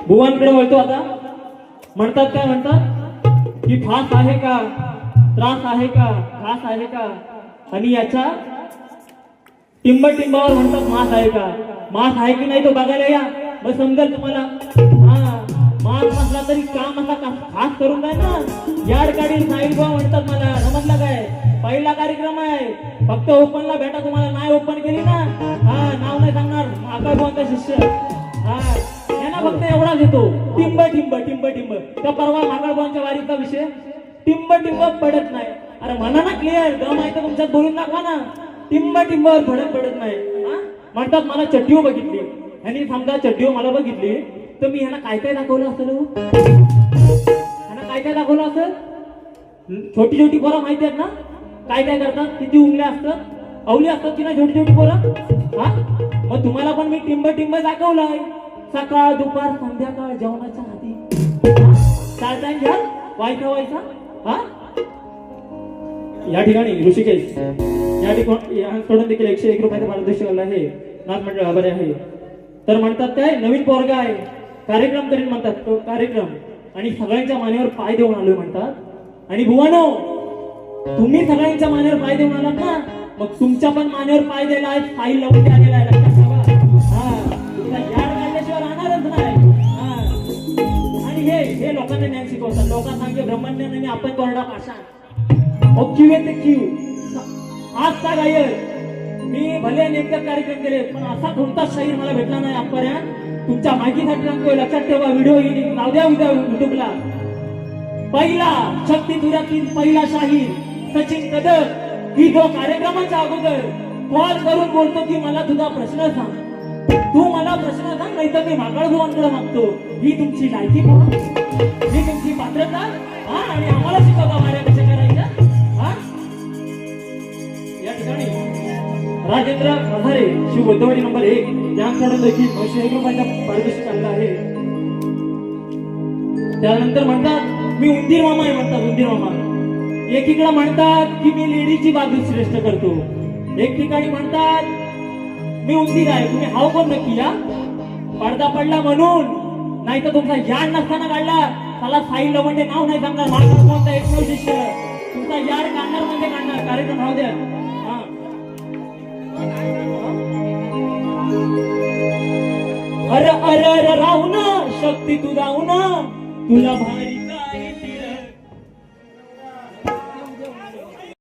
बुवांकडे वळतो आता. म्हणतात काय म्हणतात की फास आहे का, त्रास आहे का, घास आहे का, आणि याच्या टिंबावर म्हणतात मास आहे का. मास आहे की नाही तो बघायला या, मग समजेल तुम्हाला. हा, मास नसला तरी काम असा खास करून काय ना याड काढी साईल बुवा म्हणतात मला. समजलं काय, पहिला कार्यक्रम आहे, फक्त ओपनला भेटा तुम्हाला. नाही ओपन केली ना, हा नाव नाही सांगणार, आकाश बुवांचा शिष्य. हा, यांना फक्त एवढाच येतो, टिंब टिंब टिंब टिंब. त्या परवा माकाळ बुवांच्या वारीचा विषय, टिंब टिंब पडत नाही. अरे म्हणा ना क्लिअर, दम आहे तर तुमच्यात बोलून दाखवा ना. टिंब टिंबावर पडत नाही. म्हणतात मला चड्डीओ बघितली, आणि समजा चड्डीओ मला बघितली तर मी ह्यांना काय काय दाखवलं असेल, ह्यांना काय काय दाखवलं असेल. छोटी छोटी पोरं माहिती आहेत ना काय काय करतात, किती उंगल्या असतात, अवली असतात की ना छोटी छोटी पोरं. हा, मग तुम्हाला पण मी टिंब टिंब दाखवलंय. सकाळ दुपार संध्याकाळ जेवणाच्या आधी चालता घ्या व्हायचा. हा, या ठिकाणी ऋषिकेश या ठिकाणी यांकडून देखील 101 रुपयाचा पारितोषिक आलं आहे. नाथ मंडळ आभारी आहे. तर म्हणतात काय, नवीन पोरगा आहे, कार्यक्रम करीन म्हणतात. तो कार्यक्रम आणि सगळ्यांच्या मानेवर पाय देऊन आलोय म्हणतात. आणि बुवानो, तुम्ही सगळ्यांच्या मानेवर पाय देऊन आलात ना, मग तुमच्या पण मानेवर पाय द्यायला आहे, फाईल लावून द्यायला आहे. लक्षात ठेवा. हा, तुमचा याड काढल्याशिवाय राहणारच नाही. हा, आणि हे लोकांना ज्ञान शिकवतात. लोकांना सांगे ब्रह्मज्ञान आणि आपण कोरडा पाषाण. आज का गायर मी भले अनेक कार्यक्रम केले, पण असा कोणताच शाहीर मला भेटला नाही आजपर्यंत. तुमच्या माहितीसाठी सांगतोय, लक्षात ठेवा. व्हिडिओ नाव द्या उद्या युट्यूबला. पहिला शक्ती तुरातील पहिला शाहीर सचिन कदम, ही जो कार्यक्रमाच्या अगोदर कॉल करून बोलतो की मला तुझा प्रश्न सांग, तू मला प्रश्न सांग, नाही तर मी माकळ बुवांकडे मागतो. ही तुमची लायकी पहा, ही तुमची पात्रता. हा, आणि आम्हाला शिकवता मार्या कशा करायच्या. हा, या ठिकाणी राजेंद्र मधारे शिव वैद्यवाडी नंबर 1 यांकडून देखील 901 रुपयाचा पारितोषिक आणला आहे. त्यानंतर म्हणतात मी उंदीर मामा आहे म्हणतात. उंदीर मामा एकीकडे म्हणतात की मी लेडीची बाजू श्रेष्ठ करतो, एक ठिकाणी म्हणतात मी उंदीर आहे. तुम्ही हाव कोण नक्की या. पडदा पडला म्हणून, नाही तर तुमचा याड नसताना काढला. त्याला साईल म्हणजे नाव नाही सांगणार. माणूस कोणता एकमेव शिष्य तुमचा याड काढणार म्हणजे काढणार. कार्यक्रम राहू द्या. अरे अरे राहू ना शक्ती तू जाऊ ना, तुला भारी